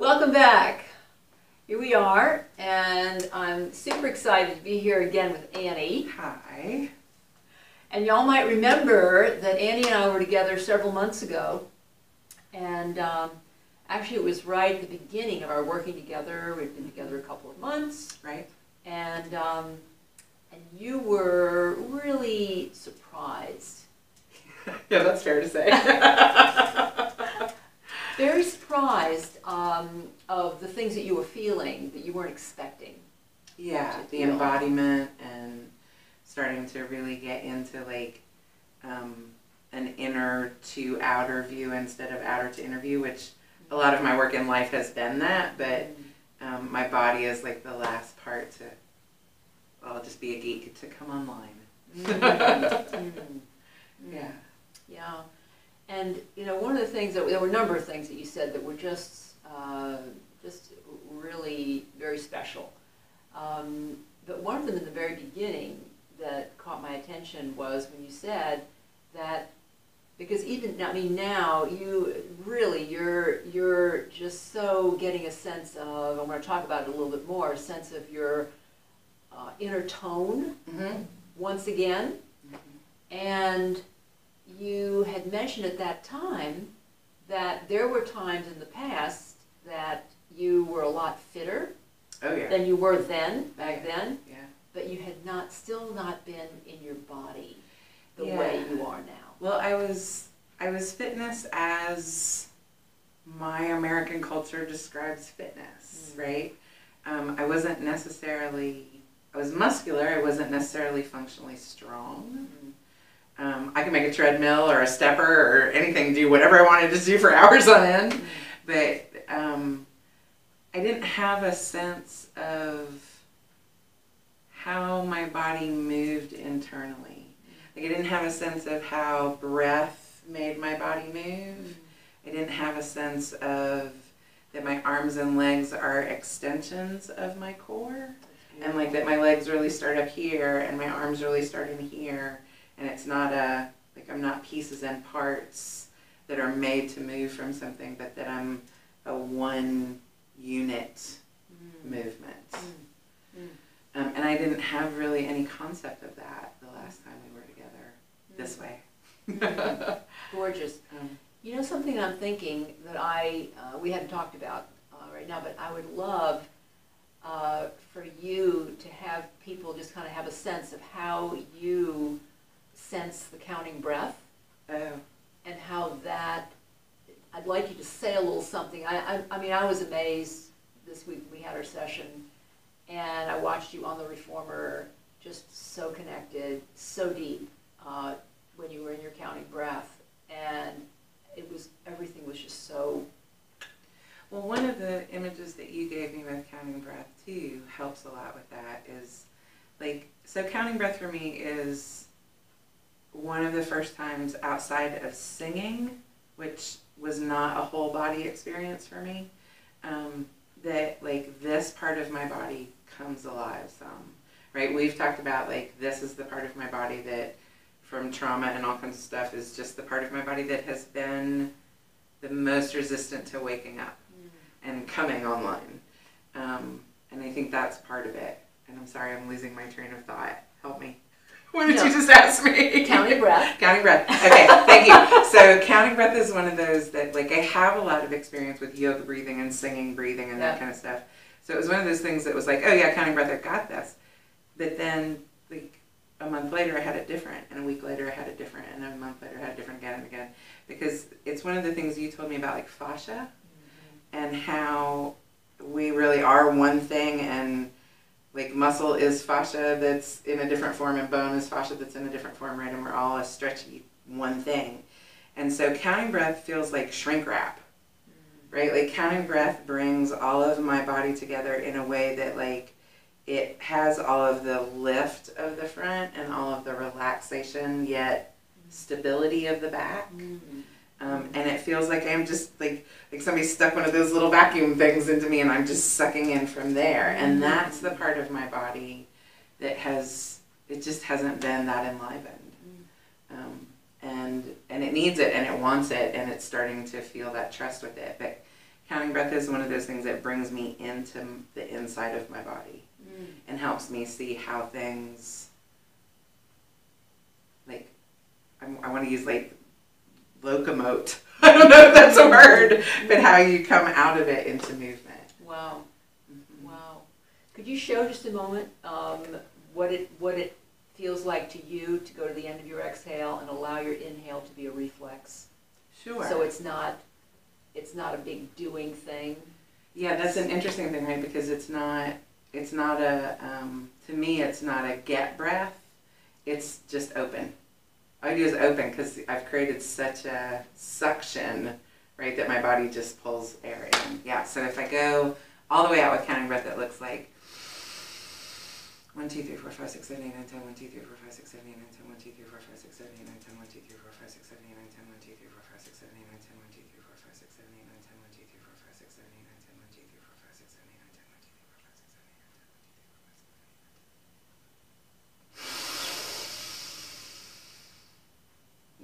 Welcome back. Here we are, and I'm super excited to be here again with Annie. Hi. And y'all might remember that Annie and I were together several months ago, and actually it was right at the beginning of our working together. We'd been together a couple of months, Right. and you were really surprised. Yeah, that's fair to say. Very surprised of the things that you were feeling that you weren't expecting. Yeah, the embodiment and starting to really get into like an inner to outer view instead of outer to inner view, which a lot of my work in life has been that, but my body is like the last part to, well, just be a geek to come online. Yeah. Yeah. And, you know, one of the things that, there were a number of things that you said that were just really very special. But one of them in the very beginning that caught my attention was when you said that, because even, I mean, now you really, you're just so getting a sense of, I'm going to talk about it a little bit more, a sense of your inner tone once again. And you had mentioned at that time that there were times in the past that you were a lot fitter than you were then, back then, but you had still not been in your body the way you are now. Well, I was fitness as my American culture describes fitness, right? I wasn't necessarily, I was muscular, I wasn't necessarily functionally strong. I could make a treadmill or a stepper or anything, do whatever I wanted to do for hours on end, but I didn't have a sense of how my body moved internally. Like I didn't have a sense of how breath made my body move. I didn't have a sense of that my arms and legs are extensions of my core, and like that my legs really start up here and my arms really start in here. And it's not like I'm not pieces and parts that are made to move from something, but that I'm a one unit movement. And I didn't have really any concept of that the last time we were together this way. Gorgeous. You know, something I'm thinking that we hadn't talked about right now, but I would love for you to have people just kind of have a sense of how you sense the counting breath, and how that, I'd like you to say a little something. I mean, I was amazed this week we had our session, and I watched you on the reformer, just so connected, so deep, when you were in your counting breath, and everything was just so. Well, one of the images that you gave me with counting breath too helps a lot with that is, like, so counting breath for me is one of the first times outside of singing, which was not a whole body experience for me, that like this part of my body comes alive some, right? We've talked about like this is the part of my body that from trauma and all kinds of stuff is just the part of my body that has been the most resistant to waking up and coming online. And I think that's part of it. And I'm sorry, I'm losing my train of thought. Help me. What did you just ask me? Counting breath. Counting breath. Okay, thank you. So counting breath is one of those that, like, I have a lot of experience with yoga breathing and singing breathing and that kind of stuff. So it was one of those things that was like, oh yeah, counting breath, I got this. But then, like, a month later I had it different, and a week later I had it different, and a month later I had it different again and again. Because it's one of the things you told me about, like, fascia, and how we really are one thing, and like muscle is fascia that's in a different form, and bone is fascia that's in a different form, right? And we're all a stretchy one thing. And so counting breath feels like shrink wrap, right? Like counting breath brings all of my body together in a way that like it has all of the lift of the front and all of the relaxation yet stability of the back. And it feels like I'm just like somebody stuck one of those little vacuum things into me and I'm just sucking in from there. And that's the part of my body that it just hasn't been that enlivened. And it needs it and it wants it and it's starting to feel that trust with it. But counting breath is one of those things that brings me into the inside of my body and helps me see how things, like, I want to use like locomote. I don't know if that's a word, but how you come out of it into movement. Wow. Wow. Could you show just a moment what it feels like to you to go to the end of your exhale and allow your inhale to be a reflex? Sure. So it's not a big doing thing. Yeah, that's an interesting thing, right? Because it's not a, to me, it's not a get breath. It's just open. All I do is open because I've created such a suction, right, that my body just pulls air in. Yeah, so if I go all the way out with counting breath, it looks like 1, 2, 3, 4, 5, 6, 7, 8, 9, 10, 1, 2, 3, 4, 5, 6, 7, 8, 9, 10, 1, 2, 3, 4, 5, 6, 7, 8, 9, 10, 1, 2, 3, 4, 5, 6, 7, 8, 9, 10, 1, 2, 3, 4, 5, 6, 7, 8, 9, 10, 1, 2, 3, 4, 5, 6, 7, 8, 9, 10, 1, 2, 3, 4, 5, 6, 7, 8, 9, 10, 1, 2, 3, 4, 5, 6, 7, 8, 9, 10, 1, 2, 3, 4, 5, 6, 7, 8, 9, 10, 1, 2, 3, 4, 5, 6, 7, 8, 9, 10.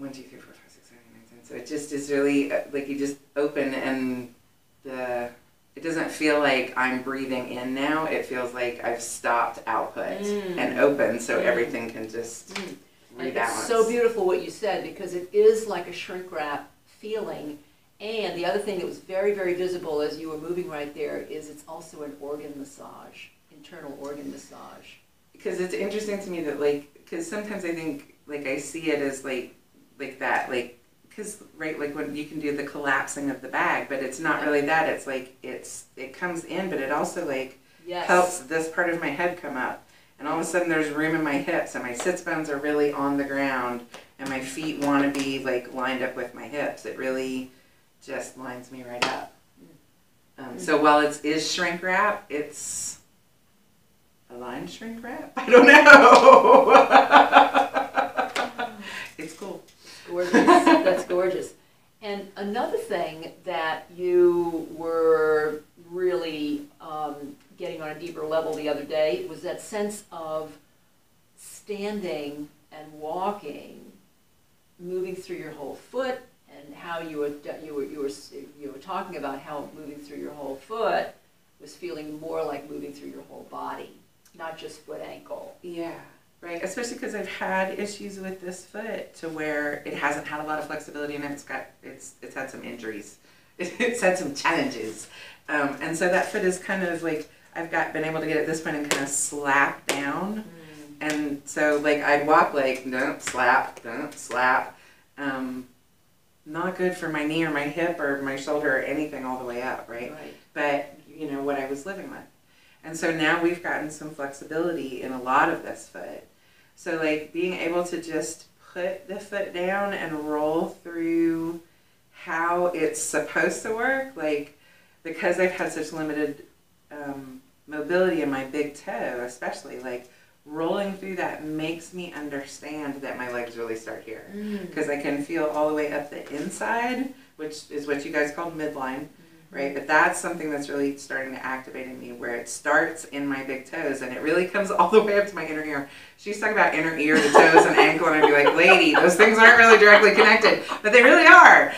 One, two, three, four, five, six, seven, eight, nine, 10. So it just is really like you just open, and it doesn't feel like I'm breathing in now. It feels like I've stopped output and open, so everything can just rebalance. It's so beautiful what you said, because it is like a shrink wrap feeling. And the other thing that was very, very visible as you were moving right there is it's also an organ massage, internal organ massage. Because it's interesting to me that, like, because sometimes I think, like, I see it as like that, like, because, right, like when you can do the collapsing of the bag, but it's not really that. It's like it comes in, but it also like helps this part of my head come up, and all of a sudden there's room in my hips, and my sits bones are really on the ground, and my feet want to be like lined up with my hips. It really just lines me right up. So while it is shrink wrap, it's aligned shrink wrap. I don't know. It's cool. Gorgeous. That's gorgeous. And another thing that you were really getting on a deeper level the other day was that sense of standing and walking, moving through your whole foot, and how you were talking about how moving through your whole foot was feeling more like moving through your whole body, not just foot ankle. Yeah. Right, especially because I've had issues with this foot to where it hasn't had a lot of flexibility, and it's had some injuries, it's had some challenges, and so that foot is kind of like I've been able to get at this point and kind of slap down, and so like I'd walk like don't slap, not good for my knee or my hip or my shoulder or anything all the way up, right? But you know what I was living with, and so now we've gotten some flexibility in a lot of this foot. So like being able to just put the foot down and roll through how it's supposed to work, like because I've had such limited mobility in my big toe especially, like rolling through that makes me understand that my legs really start here, because I can feel all the way up the inside, which is what you guys called midline. Right, but that's something that's really starting to activate in me, where it starts in my big toes and it really comes all the way up to my inner ear. She's talking about inner ear to toes and ankle, and I'd be like, lady, those things aren't really directly connected, but they really are.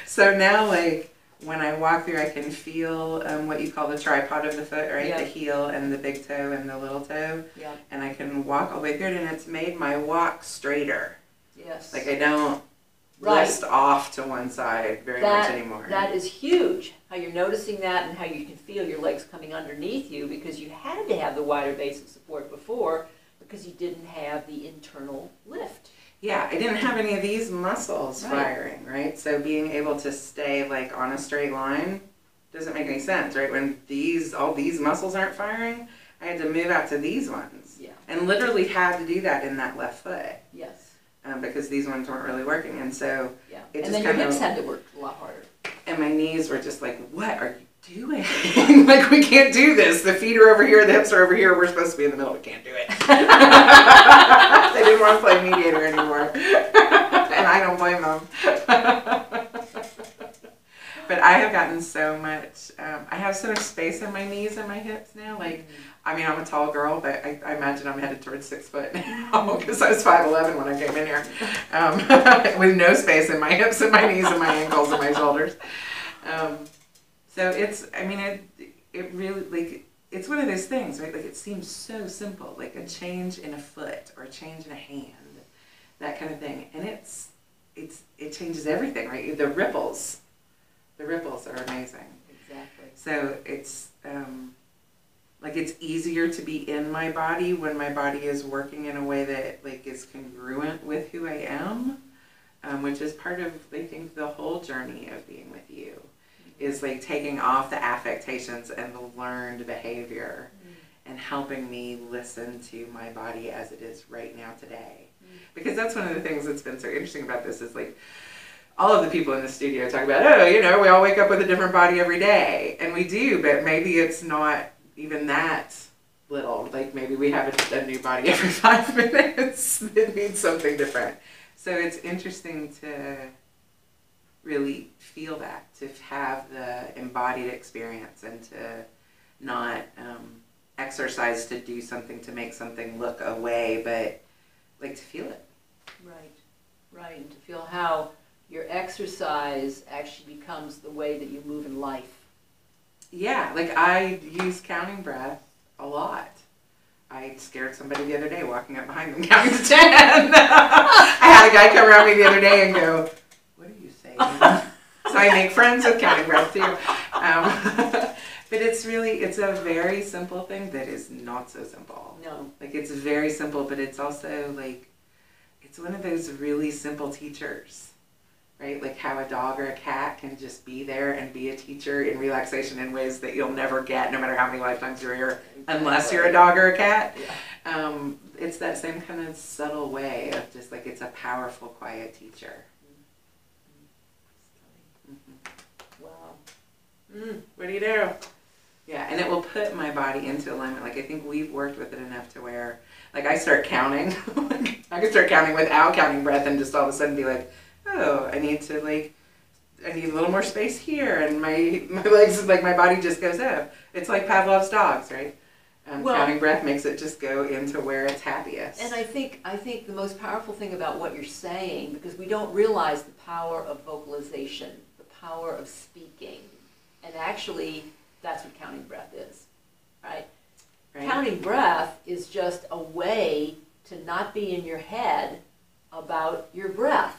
So now, like, when I walk through, I can feel what you call the tripod of the foot, right? The heel and the big toe and the little toe. And I can walk all the way through it, and it's made my walk straighter. Like I don't list off to one side very much anymore. That is huge, how you're noticing that and how you can feel your legs coming underneath you, because you had to have the wider base of support before because you didn't have the internal lift. Yeah, I didn't have any of these muscles firing, right? So being able to stay like on a straight line doesn't make any sense, right? When all these muscles aren't firing, I had to move out to these ones. And literally had to do that in that left foot. Because these ones weren't really working, and so it just and then your hips had to work a lot harder. And my knees were just like, "What are you doing? Like, we can't do this. The feet are over here, the hips are over here. We're supposed to be in the middle. We can't do it." They didn't want to play mediator anymore, and I don't blame them. But I have gotten so much. I have so much space in my knees and my hips now. Like, I mean, I'm a tall girl, but I imagine I'm headed towards 6 foot now, because I was 5'11" when I came in here, with no space in my hips and my knees and my ankles and my shoulders. So it's, I mean, it really, like, it's one of those things, right? Like, it seems so simple, like a change in a foot or a change in a hand, that kind of thing. And it changes everything, right? The ripples are amazing. Exactly. So it's, like, it's easier to be in my body when my body is working in a way that, like, is congruent with who I am, which is part of, I think, the whole journey of being with you, is like taking off the affectations and the learned behavior and helping me listen to my body as it is right now today. Because that's one of the things that's been so interesting about this is, like, all of the people in the studio talk about, oh, you know, we all wake up with a different body every day. And we do, but maybe it's not even that little. Like, maybe we have a new body every 5 minutes that needs something different. So it's interesting to really feel that, to have the embodied experience and to not exercise to do something to make something look away, but like to feel it. Right, and to feel how your exercise actually becomes the way that you move in life. Yeah, like I use counting breath a lot. I scared somebody the other day walking up behind them counting to 10. I had a guy come around me the other day and go, what are you saying? So I make friends with counting breath too. But it's a very simple thing that is not so simple. No. Like, it's very simple, but it's also like, it's one of those really simple teachers, right? Like how a dog or a cat can just be there and be a teacher in relaxation in ways that you'll never get, no matter how many lifetimes you're here, unless you're a dog or a cat. Yeah. It's that same kind of subtle way of just like, it's a powerful, quiet teacher. Mm-hmm. Wow. What do you do? Yeah, and it will put my body into alignment. Like, I think we've worked with it enough to where, like, I start counting. I can start counting without counting breath and just all of a sudden be like, oh, I need a little more space here. And my legs, like, my body just goes up. It's like Pavlov's dogs, right? Counting breath makes it just go into where it's happiest. And I think the most powerful thing about what you're saying, because we don't realize the power of vocalization, the power of speaking, and actually that's what counting breath is, right? Counting breath is just a way to not be in your head about your breath.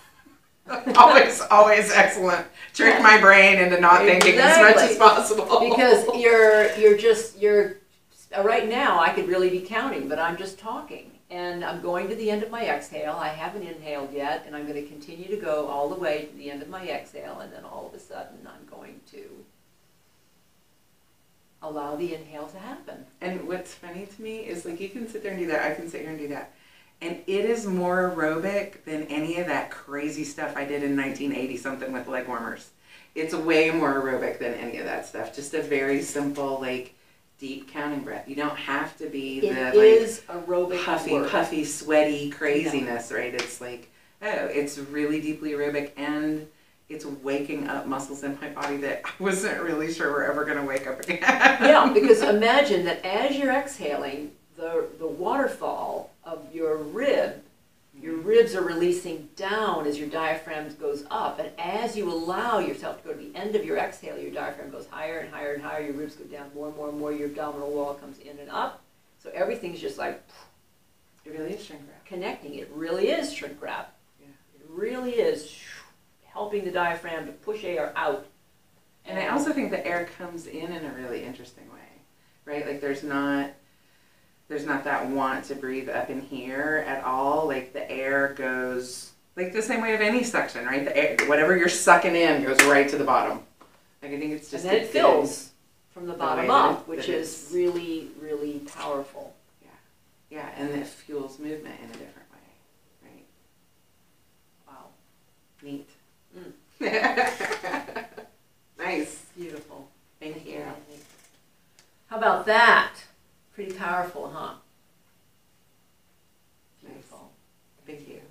always excellent. Trick my brain into not thinking as much as possible. Because you're right now I could really be counting, but I'm just talking. And I'm going to the end of my exhale. I haven't inhaled yet, and I'm going to continue to go all the way to the end of my exhale, and then all of a sudden I'm going to allow the inhale to happen. And what's funny to me is, like, you can sit there and do that, I can sit here and do that. And it is more aerobic than any of that crazy stuff I did in 1980 something with leg warmers. It's way more aerobic than any of that stuff. Just a very simple, like, deep counting breath. You don't have to be aerobic puffy, sweaty craziness, right? It's like, oh, it's really deeply aerobic, and it's waking up muscles in my body that I wasn't really sure were ever going to wake up again. Yeah, because imagine that as you're exhaling, the waterfall of your ribs are releasing down as your diaphragm goes up. And as you allow yourself to go to the end of your exhale, your diaphragm goes higher and higher and higher, your ribs go down more and more and more, your abdominal wall comes in and up. So everything's just like, it really is shrink wrap. Connecting. It really is shrink wrap. Yeah. It really is helping the diaphragm to push air out. And I also think the air comes in a really interesting way, right? Like, there's not that want to breathe up in here at all. Like, the air goes, like, the same way of any suction, right? The air, whatever you're sucking in goes right to the bottom. Like, I think it's just... And then it fills from the bottom up, which is really, really powerful. Yeah. Yeah, and it fuels movement in a different way, right? Wow. Neat. Mm. Nice. Beautiful. Thank you. How about that? Pretty powerful, huh? Nice. Beautiful. Thank you.